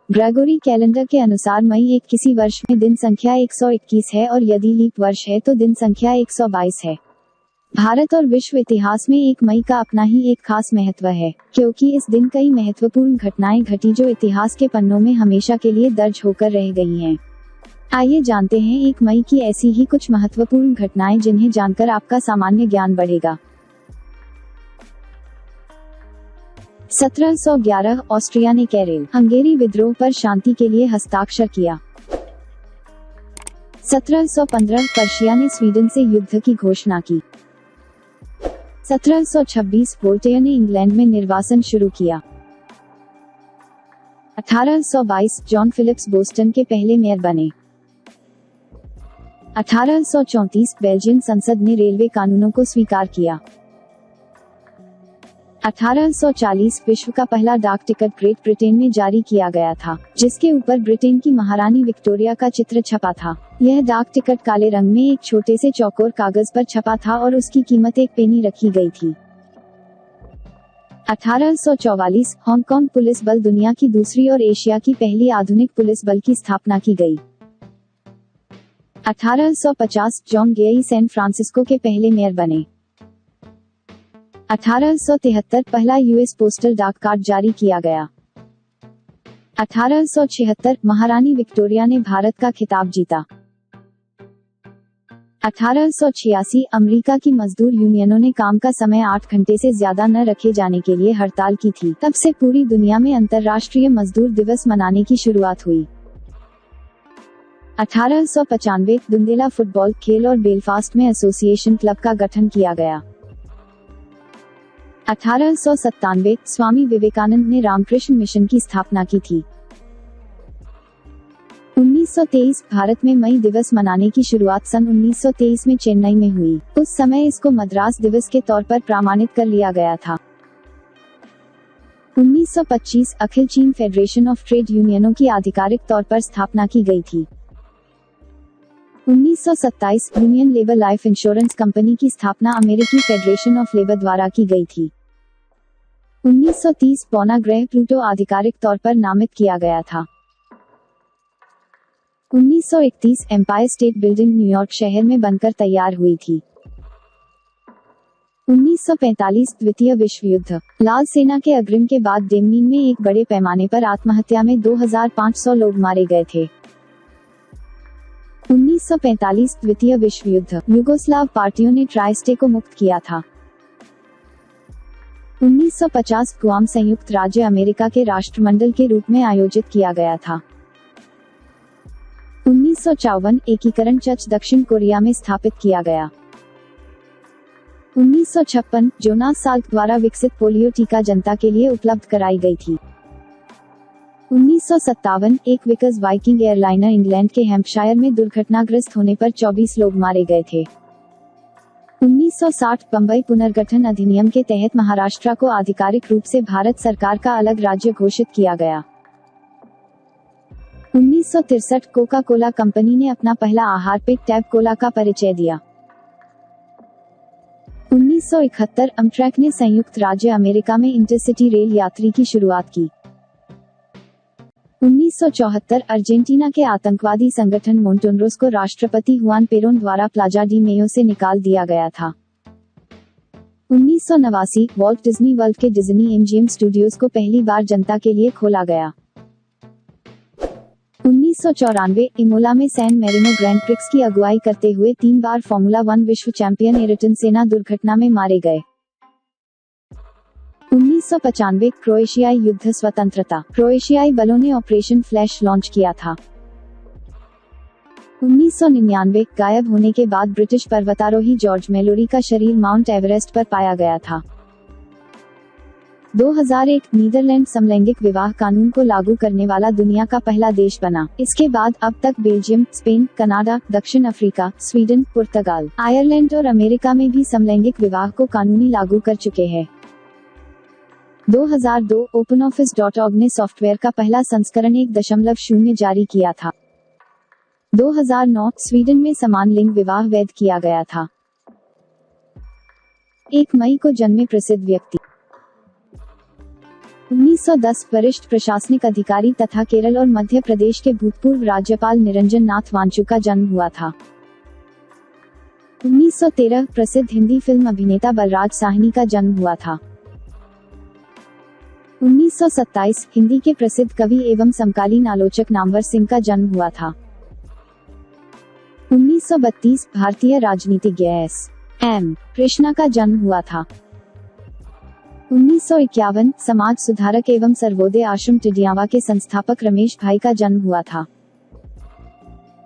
Gregory calendar के अनुसार मई एक किसी वर्ष में दिन संख्या 121 है और यदि लीप वर्ष है तो दिन संख्या 122 है। भारत और विश्व इतिहास में 1 मई का अपना ही एक खास महत्व है, क्योंकि इस दिन कई महत्वपूर्ण घटनाएं घटी जो इतिहास के पन्नों में हमेशा के लिए दर्ज होकर रह गई हैं। आइए जानते हैं 1 मई की ऐसी ही कुछ महत्वपूर्ण घटनाएं जिन्हें जानकर आपका सामान्य ज्ञान बढ़ेगा। 1711 ऑस्ट्रिया ने कैरेल हंगेरी विद्रोह पर शांति के लिए हस्ताक्षर किया। 1715 पर्शिया ने स्वीडन से युद्ध की घोषणा की। 1726 वोल्टेयर ने इंग्लैंड में निर्वासन शुरू किया। 1822 जॉन फिलिप्स बोस्टन के पहले मेयर बने। 1834 बेल्जियन संसद ने रेलवे कानूनों को स्वीकार किया। 1840 विश्व का पहला डाक टिकट ग्रेट ब्रिटेन में जारी किया गया था, जिसके ऊपर ब्रिटेन की महारानी विक्टोरिया का चित्र छपा था। यह डाक टिकट काले रंग में एक छोटे से चौकोर कागज पर छपा था और उसकी कीमत 1 पेनी रखी गई थी। 1844 हांगकांग पुलिस बल दुनिया की दूसरी और एशिया की पहली आधुनिक पुलिस बल की स्थापना की गई। 1850 जॉन गेई सैन फ्रांसिस्को के पहले मेयर बने। 1873 पहला यूएस पोस्टल डाक कार्ड जारी किया गया। 1876 महारानी विक्टोरिया ने भारत का खिताब जीता। 1886 अमेरिका की मजदूर यूनियनों ने काम का समय 8 घंटे से ज्यादा न रखे जाने के लिए हड़ताल की थी। तब से पूरी दुनिया में अंतर्राष्ट्रीय मजदूर दिवस मनाने की शुरुआत हुई। 1895 दुंदेला फुटबॉल खेल और बेलफास्ट में एसोसिएशन क्लब का गठन किया गया। 1897 स्वामी विवेकानंद ने रामकृष्ण मिशन की स्थापना की थी। 1923 भारत में मई दिवस मनाने की शुरुआत सन 1923 में चेन्नई में हुई। उस समय इसको मद्रास दिवस के तौर पर प्रमाणित कर लिया गया था। 1925 अखिल चीन फेडरेशन ऑफ ट्रेड यूनियनों की आधिकारिक तौर पर स्थापना की गई थी। 1927 union labour life insurance company की स्थापना अमेरिकी फेडरेशन ऑफ लेबर द्वारा की गई थी। 1930 पौना ग्रह प्लूटो आधिकारिक तौर पर नामित किया गया था। 1931 एम्पायर स्टेट बिल्डिंग न्यूयॉर्क शहर में बनकर तैयार हुई थी। 1945 द्वितीय विश्व युद्ध लाल सेना के अग्रिम के बाद डेमनिन में एक बड़े पैमाने पर आत्महत्या में 2500 लोग मारे गए थे। 1945 द्वितीय विश्व युद्ध युगोस्लाव पार्टियों ने ट्राइस्टे को मुक्त किया था। 1950 गुआम संयुक्त राज्य अमेरिका के राष्ट्रमंडल के रूप में आयोजित किया गया था। 1954 एकीकरण चर्च दक्षिण कोरिया में स्थापित किया गया। 1956 जोनास साल्क द्वारा विकसित पोलियो टीका जनता के लिए उपलब्ध कराई गई थी। 1957 एक विकर्स वाइकिंग एयरलाइनर इंग्लैंड के हैम्पशायर में दुर्घटनाग्रस्त होने पर 24 लोग मारे गए थे। 1960 बम्बई पुनर्गठन अधिनियम के तहत महाराष्ट्र को आधिकारिक रूप से भारत सरकार का अलग राज्य घोषित किया गया। 1963 कोका कोला कंपनी ने अपना पहला आहार पेय टैब कोला का परिचय दिया। 1971 अमट्रैक ने संयुक्त राज्य अमेरिका में इंटरसिटी रेल यात्री की शुरुआत की। 1974 अर्जेंटीना के आतंकवादी संगठन मोंटोनरोस को राष्ट्रपति हुआन पेरोन द्वारा प्लाजा डी मेयो से निकाल दिया गया था। 1989 वॉल्ट डिज्नी वर्ल्ड के डिज्नी एमजीएम स्टूडियोज को पहली बार जनता के लिए खोला गया। 1994 इमोला में सैन मेरिनो ग्रैंड प्रिक्स की अगुवाई करते हुए 3 बार फॉर्मूला 1 विश्व चैंपियन एयरटन सेना दुर्घटना में मारे गए। 1995 क्रोएशियाई युद्ध स्वतंत्रता क्रोएशियाई बलों ने ऑपरेशन फ्लैश लॉन्च किया था। 1999 गायब होने के बाद ब्रिटिश पर्वतारोही जॉर्ज मेलोरी का शरीर माउंट एवरेस्ट पर पाया गया था। 2001 नीदरलैंड समलैंगिक विवाह कानून को लागू करने वाला दुनिया का पहला देश बना। इसके बाद अब तक बेल्जियम, स्पेन, कनाडा, दक्षिण अफ्रीका, स्वीडन, पुर्तगाल, आयरलैंड और अमेरिका में भी समलैंगिक विवाह को कानूनी लागू कर चुके हैं। 2002 OpenOffice.org ने सॉफ्टवेयर का पहला संस्करण 1.0 जारी किया था। 2009 स्वीडन में समान लिंग विवाह वैध किया गया था। 1 मई को जन्मे प्रसिद्ध व्यक्ति 1910 वरिष्ठ प्रशासनिक अधिकारी तथा केरल और मध्य प्रदेश के भूतपूर्व राज्यपाल निरंजन नाथ वांचु का जन्म हुआ था। 1913 प्रसिद्ध हिंदी फिल्म अभिनेता बलराज साहनी का जन्म हुआ था। 1927 हिंदी के प्रसिद्ध कवि एवं समकालीन आलोचक नामवर सिंह का जन्म हुआ था। 1932 भारतीय राजनीतिज्ञ एस.एम. कृष्णा का जन्म हुआ था। 1951 समाज सुधारक एवं सर्वोदय आश्रम टिडियावा के संस्थापक रमेश भाई का जन्म हुआ था।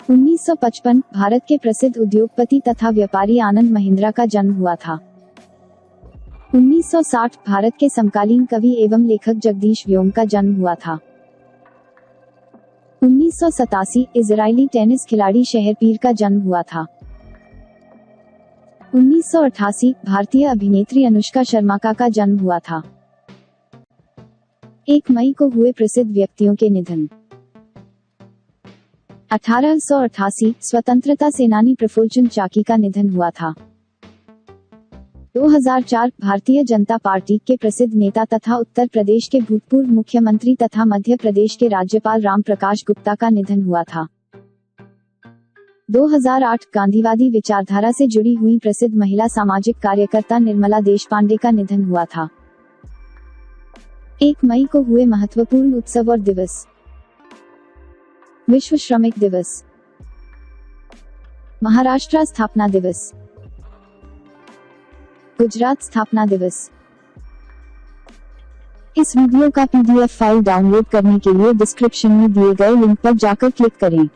1955 भारत के प्रसिद्ध उद्योगपति तथा व्यापारी आनंद महिंद्रा का जन्म हुआ था। 1960 भारत के समकालीन कवि एवं लेखक जगदीश व्योम का जन्म हुआ था। 1987 इजरायली टेनिस खिलाड़ी शहरपीर का जन्म हुआ था। 1988 भारतीय अभिनेत्री अनुष्का शर्मा का जन्म हुआ था। 1 मई को हुए प्रसिद्ध व्यक्तियों के निधन। 1888 स्वतंत्रता सेनानी प्रफुल्ल चाकी का निधन हुआ था। 2004 भारतीय जनता पार्टी के प्रसिद्ध नेता तथा उत्तर प्रदेश के भूतपूर्व मुख्यमंत्री तथा मध्य प्रदेश के राज्यपाल राम प्रकाश गुप्ता का निधन हुआ था। 2008 गांधीवादी विचारधारा से जुड़ी हुई प्रसिद्ध महिला सामाजिक कार्यकर्ता निर्मला देशपांडे का निधन हुआ था। 1 मई को हुए महत्वपूर्ण उत्सव और दिवस। विश्व श्रमिक दिवस, महाराष्ट्र स्थापना दिवस, गुजरात स्थापना दिवस। इस वीडियो का PDF फाइल डाउनलोड करने के लिए डिस्क्रिप्शन में दिए गए लिंक पर जाकर क्लिक करें।